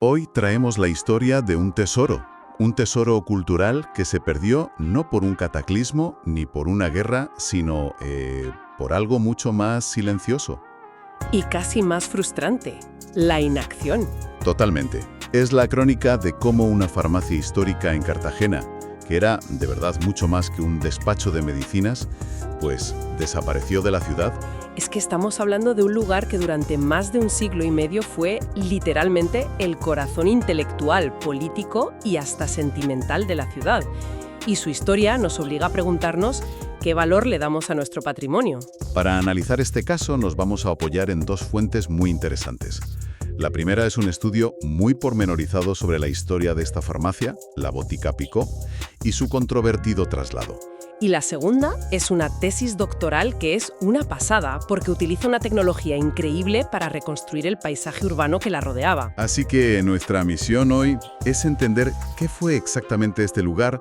Hoy traemos la historia de un tesoro cultural que se perdió no por un cataclismo ni por una guerra, sino por algo mucho más silencioso. Y casi más frustrante, la inacción. Totalmente. Es la crónica de cómo una farmacia histórica en Cartagena, que era de verdad mucho más que un despacho de medicinas, pues desapareció de la ciudad. Es que estamos hablando de un lugar que durante más de un siglo y medio fue literalmente el corazón intelectual, político y hasta sentimental de la ciudad. Y su historia nos obliga a preguntarnos qué valor le damos a nuestro patrimonio. Para analizar este caso nos vamos a apoyar en dos fuentes muy interesantes. La primera es un estudio muy pormenorizado sobre la historia de esta farmacia, la Botica Picó, y su controvertido traslado. Y la segunda es una tesis doctoral que es una pasada porque utiliza una tecnología increíble para reconstruir el paisaje urbano que la rodeaba. Así que nuestra misión hoy es entender qué fue exactamente este lugar,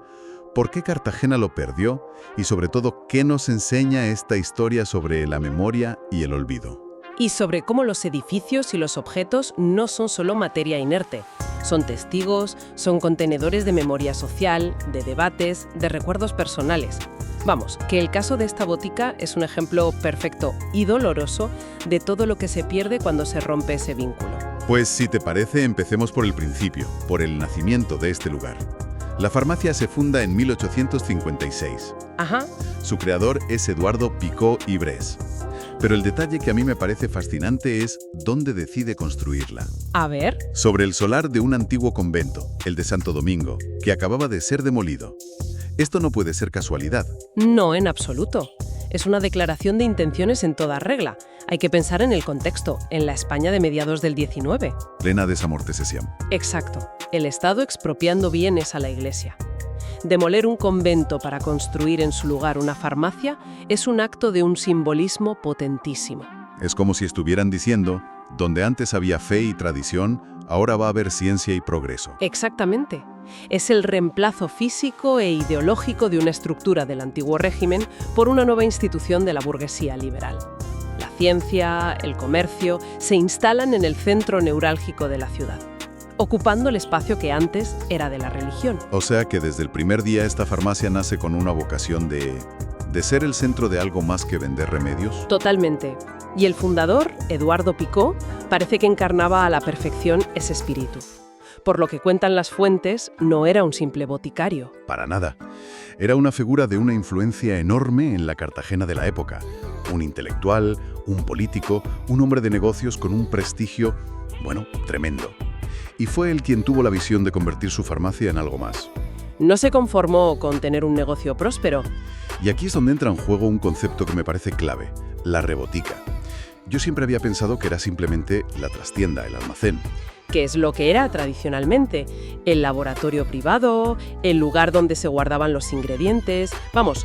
por qué Cartagena lo perdió y sobre todo qué nos enseña esta historia sobre la memoria y el olvido. Y sobre cómo los edificios y los objetos no son solo materia inerte. Son testigos, son contenedores de memoria social, de debates, de recuerdos personales. Vamos, que el caso de esta botica es un ejemplo perfecto y doloroso de todo lo que se pierde cuando se rompe ese vínculo. Pues si te parece, empecemos por el principio, por el nacimiento de este lugar. La farmacia se funda en 1856. Ajá. Su creador es Eduardo Picó y Bres. Pero el detalle que a mí me parece fascinante es dónde decide construirla. A ver. Sobre el solar de un antiguo convento, el de Santo Domingo, que acababa de ser demolido. Esto no puede ser casualidad. No, en absoluto. Es una declaración de intenciones en toda regla. Hay que pensar en el contexto, en la España de mediados del 19. Plena desamortización. Exacto. El Estado expropiando bienes a la Iglesia. Demoler un convento para construir en su lugar una farmacia es un acto de un simbolismo potentísimo. Es como si estuvieran diciendo, donde antes había fe y tradición, ahora va a haber ciencia y progreso. Exactamente. Es el reemplazo físico e ideológico de una estructura del antiguo régimen por una nueva institución de la burguesía liberal. La ciencia, el comercio, se instalan en el centro neurálgico de la ciudad, ocupando el espacio que antes era de la religión. O sea que desde el primer día esta farmacia nace con una vocación de ser el centro de algo más que vender remedios. Totalmente. Y el fundador, Eduardo Picó, parece que encarnaba a la perfección ese espíritu. Por lo que cuentan las fuentes, no era un simple boticario. Para nada. Era una figura de una influencia enorme en la Cartagena de la época. Un intelectual, un político, un hombre de negocios con un prestigio, tremendo. Y fue él quien tuvo la visión de convertir su farmacia en algo más. No se conformó con tener un negocio próspero. Y aquí es donde entra en juego un concepto que me parece clave, la rebotica. Yo siempre había pensado que era simplemente la trastienda, el almacén. Que es lo que era tradicionalmente, el laboratorio privado, el lugar donde se guardaban los ingredientes,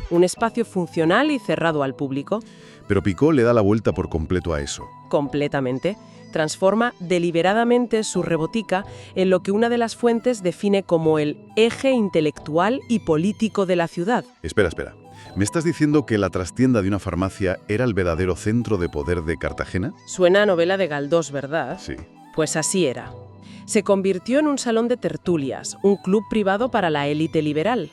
un espacio funcional y cerrado al público. Pero Picó le da la vuelta por completo a eso. Completamente. Transforma deliberadamente su rebotica en lo que una de las fuentes define como el eje intelectual y político de la ciudad. Espera. ¿Me estás diciendo que la trastienda de una farmacia era el verdadero centro de poder de Cartagena? Suena a novela de Galdós, ¿verdad? Sí. Pues así era. Se convirtió en un salón de tertulias, un club privado para la élite liberal.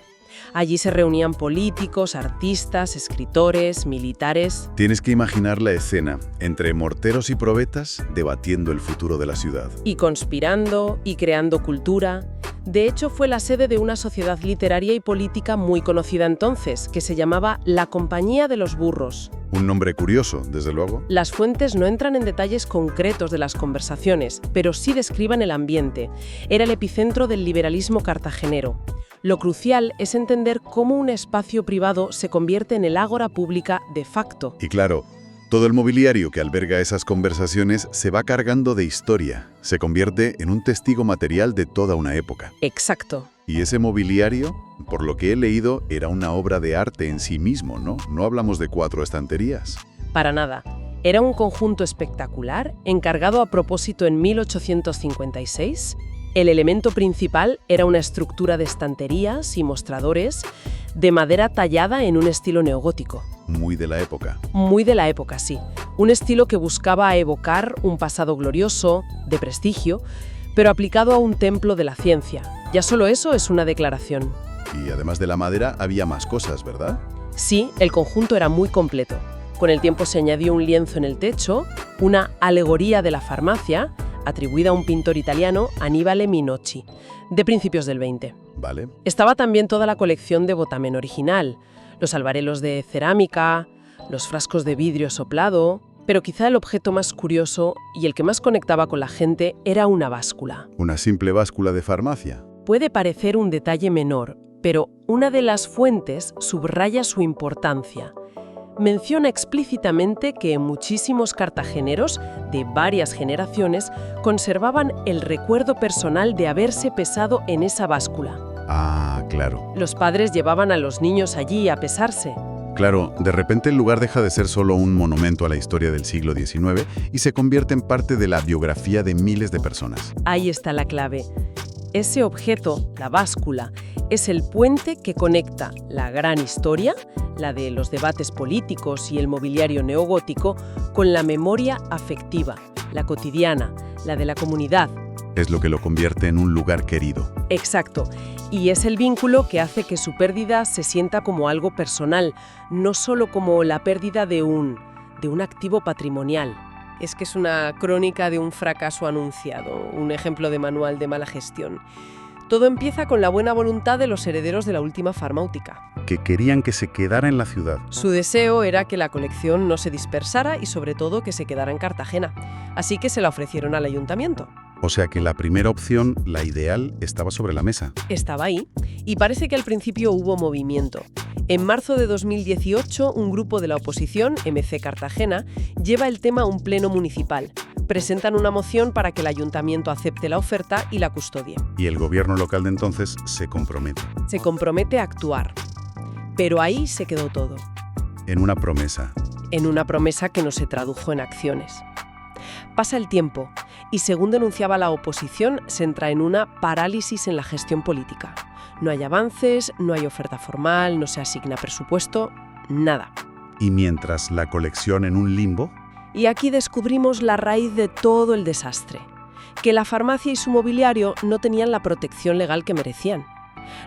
Allí se reunían políticos, artistas, escritores, militares. Tienes que imaginar la escena, entre morteros y probetas, debatiendo el futuro de la ciudad. Y conspirando, y creando cultura. De hecho, fue la sede de una sociedad literaria y política muy conocida entonces, que se llamaba la Compañía de los Burros. Un nombre curioso, desde luego. Las fuentes no entran en detalles concretos de las conversaciones, pero sí describen el ambiente. Era el epicentro del liberalismo cartagenero. Lo crucial es entender cómo un espacio privado se convierte en el ágora pública de facto. Y claro, todo el mobiliario que alberga esas conversaciones se va cargando de historia. Se convierte en un testigo material de toda una época. Exacto. Y ese mobiliario, por lo que he leído, era una obra de arte en sí mismo, ¿no? No hablamos de 4 estanterías. Para nada. Era un conjunto espectacular, encargado a propósito en 1856. El elemento principal era una estructura de estanterías y mostradores de madera tallada en un estilo neogótico. Muy de la época. Muy de la época, sí. Un estilo que buscaba evocar un pasado glorioso, de prestigio, pero aplicado a un templo de la ciencia. Ya solo eso es una declaración. Y además de la madera, había más cosas, ¿verdad? Sí, el conjunto era muy completo. Con el tiempo se añadió un lienzo en el techo, una alegoría de la farmacia, atribuida a un pintor italiano, Annibale Minocci, de principios del 20. Vale. Estaba también toda la colección de Botamen original, los albarelos de cerámica, los frascos de vidrio soplado, pero quizá el objeto más curioso y el que más conectaba con la gente era una báscula. Una simple báscula de farmacia. Puede parecer un detalle menor, pero una de las fuentes subraya su importancia. Menciona explícitamente que muchísimos cartageneros de varias generaciones conservaban el recuerdo personal de haberse pesado en esa báscula. Ah, claro. Los padres llevaban a los niños allí a pesarse. Claro, de repente el lugar deja de ser solo un monumento a la historia del siglo XIX y se convierte en parte de la biografía de miles de personas. Ahí está la clave. Ese objeto, la báscula, es el puente que conecta la gran historia, la de los debates políticos y el mobiliario neogótico, con la memoria afectiva, la cotidiana, la de la comunidad. Es lo que lo convierte en un lugar querido. Exacto. Y es el vínculo que hace que su pérdida se sienta como algo personal, no solo como la pérdida de un activo patrimonial. Es que es una crónica de un fracaso anunciado, un ejemplo de manual de mala gestión. Todo empieza con la buena voluntad de los herederos de la última farmacéutica. Que querían que se quedara en la ciudad. Su deseo era que la colección no se dispersara y sobre todo que se quedara en Cartagena. Así que se la ofrecieron al ayuntamiento. O sea que la primera opción, la ideal, estaba sobre la mesa. Estaba ahí y parece que al principio hubo movimiento. En marzo de 2018, un grupo de la oposición, MC Cartagena, lleva el tema a un pleno municipal. Presentan una moción para que el ayuntamiento acepte la oferta y la custodie. Y el gobierno local de entonces se compromete. Se compromete a actuar. Pero ahí se quedó todo. En una promesa. En una promesa que no se tradujo en acciones. Pasa el tiempo y, según denunciaba la oposición, se entra en una parálisis en la gestión política. No hay avances, no hay oferta formal, no se asigna presupuesto, nada. Y mientras la colección en un limbo. Y aquí descubrimos la raíz de todo el desastre, que la farmacia y su mobiliario no tenían la protección legal que merecían.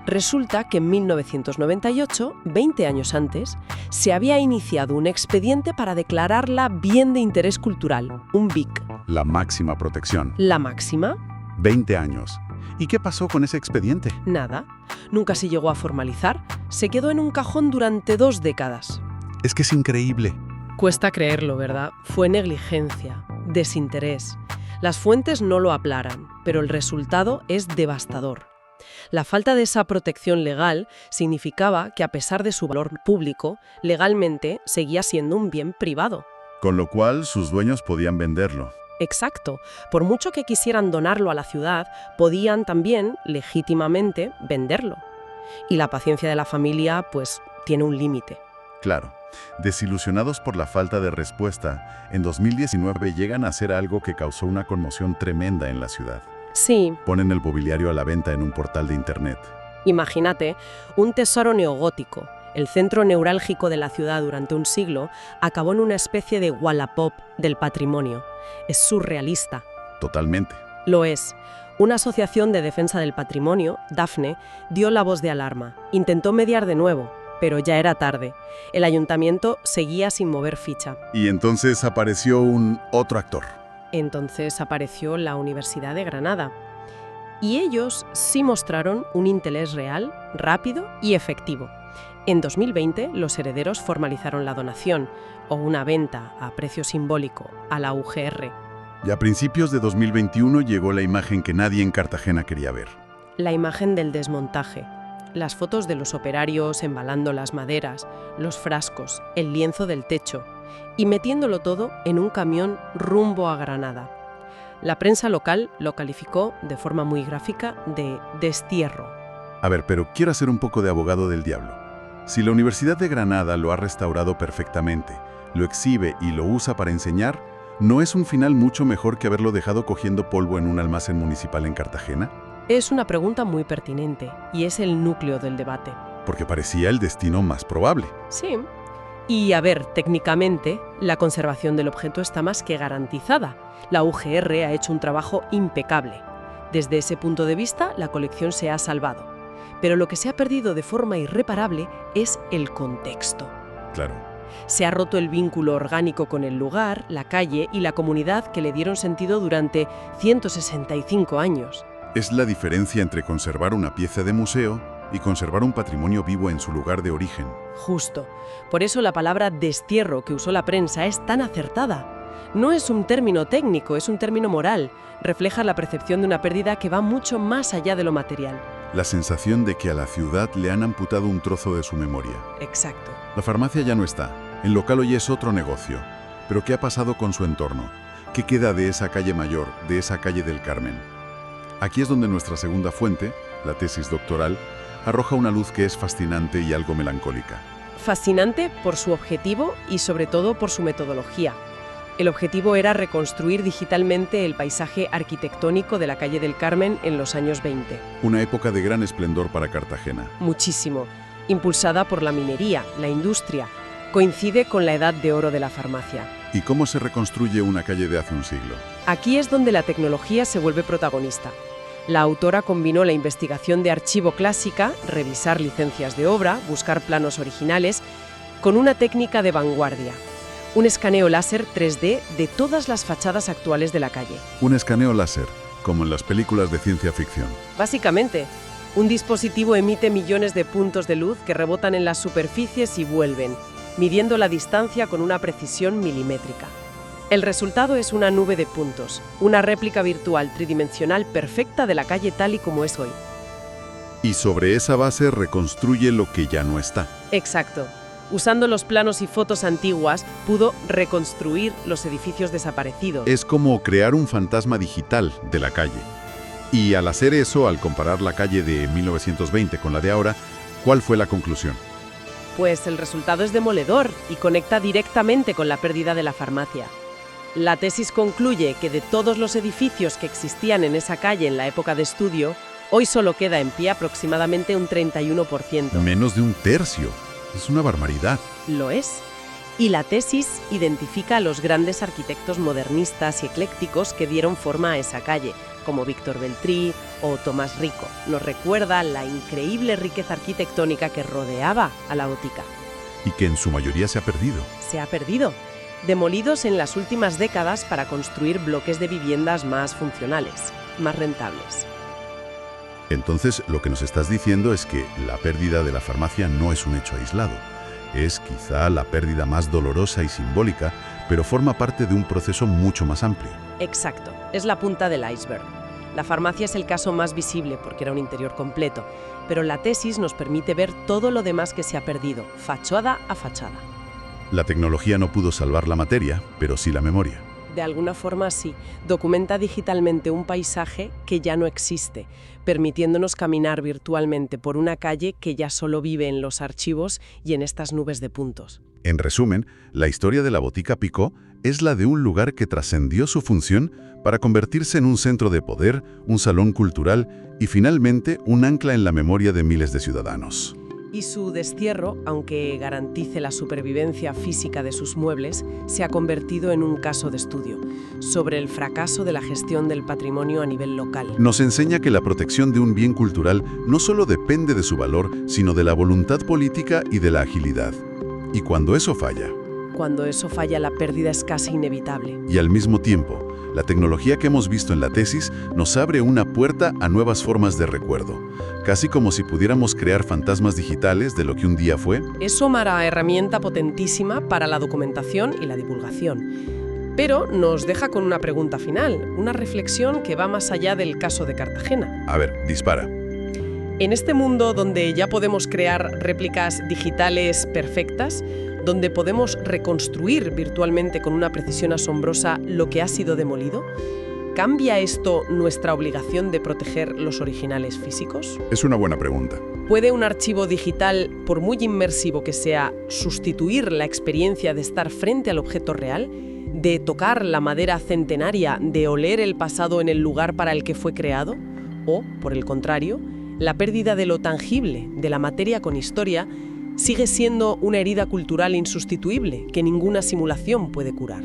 Resulta que en 1998, 20 años antes, se había iniciado un expediente para declararla bien de interés cultural, un BIC. La máxima protección. ¿La máxima? 20 años. ¿Y qué pasó con ese expediente? Nada. Nunca se llegó a formalizar. Se quedó en un cajón durante 2 décadas. Es que es increíble. Cuesta creerlo, ¿verdad? Fue negligencia, desinterés. Las fuentes no lo aclaran, pero el resultado es devastador. La falta de esa protección legal significaba que, a pesar de su valor público, legalmente seguía siendo un bien privado. Con lo cual, sus dueños podían venderlo. Exacto. Por mucho que quisieran donarlo a la ciudad, podían también, legítimamente, venderlo. Y la paciencia de la familia, pues, tiene un límite. Claro. Desilusionados por la falta de respuesta, en 2019 llegan a hacer algo que causó una conmoción tremenda en la ciudad. Sí. Ponen el mobiliario a la venta en un portal de internet. Imagínate, un tesoro neogótico, el centro neurálgico de la ciudad durante un siglo, acabó en una especie de Wallapop del patrimonio. Es surrealista. Totalmente. Lo es. Una asociación de defensa del patrimonio, Dafne, dio la voz de alarma. Intentó mediar de nuevo, pero ya era tarde. El ayuntamiento seguía sin mover ficha. Y entonces apareció un otro actor. Entonces apareció la Universidad de Granada. Y ellos sí mostraron un interés real, rápido y efectivo. En 2020, los herederos formalizaron la donación, o una venta a precio simbólico, a la UGR. Y a principios de 2021 llegó la imagen que nadie en Cartagena quería ver. La imagen del desmontaje. Las fotos de los operarios embalando las maderas, los frascos, el lienzo del techo, y metiéndolo todo en un camión rumbo a Granada. La prensa local lo calificó, de forma muy gráfica, de destierro. A ver, pero quiero hacer un poco de abogado del diablo. Si la Universidad de Granada lo ha restaurado perfectamente, lo exhibe y lo usa para enseñar, ¿no es un final mucho mejor que haberlo dejado cogiendo polvo en un almacén municipal en Cartagena? Es una pregunta muy pertinente, y es el núcleo del debate. Porque parecía el destino más probable. Sí. Y a ver, técnicamente, la conservación del objeto está más que garantizada. La UGR ha hecho un trabajo impecable. Desde ese punto de vista, la colección se ha salvado. Pero lo que se ha perdido de forma irreparable es el contexto. Claro. Se ha roto el vínculo orgánico con el lugar, la calle y la comunidad que le dieron sentido durante 165 años. Es la diferencia entre conservar una pieza de museo y conservar un patrimonio vivo en su lugar de origen. Justo. Por eso la palabra destierro que usó la prensa es tan acertada. No es un término técnico, es un término moral. Refleja la percepción de una pérdida que va mucho más allá de lo material. La sensación de que a la ciudad le han amputado un trozo de su memoria. Exacto. La farmacia ya no está. El local hoy es otro negocio. Pero ¿qué ha pasado con su entorno? ¿Qué queda de esa calle mayor, de esa calle del Carmen? Aquí es donde nuestra segunda fuente, la tesis doctoral, arroja una luz que es fascinante y algo melancólica. Fascinante por su objetivo y sobre todo por su metodología. El objetivo era reconstruir digitalmente el paisaje arquitectónico de la calle del Carmen en los años 20. Una época de gran esplendor para Cartagena. Muchísimo. Impulsada por la minería, la industria. Coincide con la edad de oro de la farmacia. ¿Y cómo se reconstruye una calle de hace un siglo? Aquí es donde la tecnología se vuelve protagonista. La autora combinó la investigación de archivo clásica, revisar licencias de obra, buscar planos originales, con una técnica de vanguardia. Un escaneo láser 3D de todas las fachadas actuales de la calle. Un escaneo láser, como en las películas de ciencia ficción. Básicamente, un dispositivo emite millones de puntos de luz que rebotan en las superficies y vuelven, midiendo la distancia con una precisión milimétrica. El resultado es una nube de puntos, una réplica virtual tridimensional perfecta de la calle tal y como es hoy. Y sobre esa base reconstruye lo que ya no está. Exacto. Usando los planos y fotos antiguas, pudo reconstruir los edificios desaparecidos. Es como crear un fantasma digital de la calle. Y al hacer eso, al comparar la calle de 1920 con la de ahora, ¿cuál fue la conclusión? Pues el resultado es demoledor y conecta directamente con la pérdida de la farmacia. La tesis concluye que de todos los edificios que existían en esa calle en la época de estudio, hoy solo queda en pie aproximadamente un 31%. Menos de un tercio. Es una barbaridad. Lo es. Y la tesis identifica a los grandes arquitectos modernistas y eclécticos que dieron forma a esa calle, como Víctor Beltrí o Tomás Rico. Nos recuerda la increíble riqueza arquitectónica que rodeaba a la Botica. Y que en su mayoría se ha perdido. Se ha perdido. Demolidos en las últimas décadas para construir bloques de viviendas más funcionales, más rentables. Entonces, lo que nos estás diciendo es que la pérdida de la farmacia no es un hecho aislado. Es quizá la pérdida más dolorosa y simbólica, pero forma parte de un proceso mucho más amplio. Exacto, es la punta del iceberg. La farmacia es el caso más visible porque era un interior completo, pero la tesis nos permite ver todo lo demás que se ha perdido, fachada a fachada. La tecnología no pudo salvar la materia, pero sí la memoria. De alguna forma sí, documenta digitalmente un paisaje que ya no existe, permitiéndonos caminar virtualmente por una calle que ya solo vive en los archivos y en estas nubes de puntos. En resumen, la historia de la Botica Picó es la de un lugar que trascendió su función para convertirse en un centro de poder, un salón cultural y finalmente un ancla en la memoria de miles de ciudadanos. Y su destierro, aunque garantice la supervivencia física de sus muebles, se ha convertido en un caso de estudio sobre el fracaso de la gestión del patrimonio a nivel local. Nos enseña que la protección de un bien cultural no solo depende de su valor, sino de la voluntad política y de la agilidad. Y cuando eso falla, la pérdida es casi inevitable. Y al mismo tiempo, la tecnología que hemos visto en la tesis nos abre una puerta a nuevas formas de recuerdo, casi como si pudiéramos crear fantasmas digitales de lo que un día fue. Es una herramienta potentísima para la documentación y la divulgación. Pero nos deja con una pregunta final, una reflexión que va más allá del caso de Cartagena. A ver, dispara. En este mundo donde ya podemos crear réplicas digitales perfectas, donde podemos reconstruir virtualmente con una precisión asombrosa lo que ha sido demolido, ¿cambia esto nuestra obligación de proteger los originales físicos? Es una buena pregunta. ¿Puede un archivo digital, por muy inmersivo que sea, sustituir la experiencia de estar frente al objeto real, de tocar la madera centenaria, de oler el pasado en el lugar para el que fue creado? O, por el contrario, la pérdida de lo tangible, de la materia con historia, sigue siendo una herida cultural insustituible que ninguna simulación puede curar.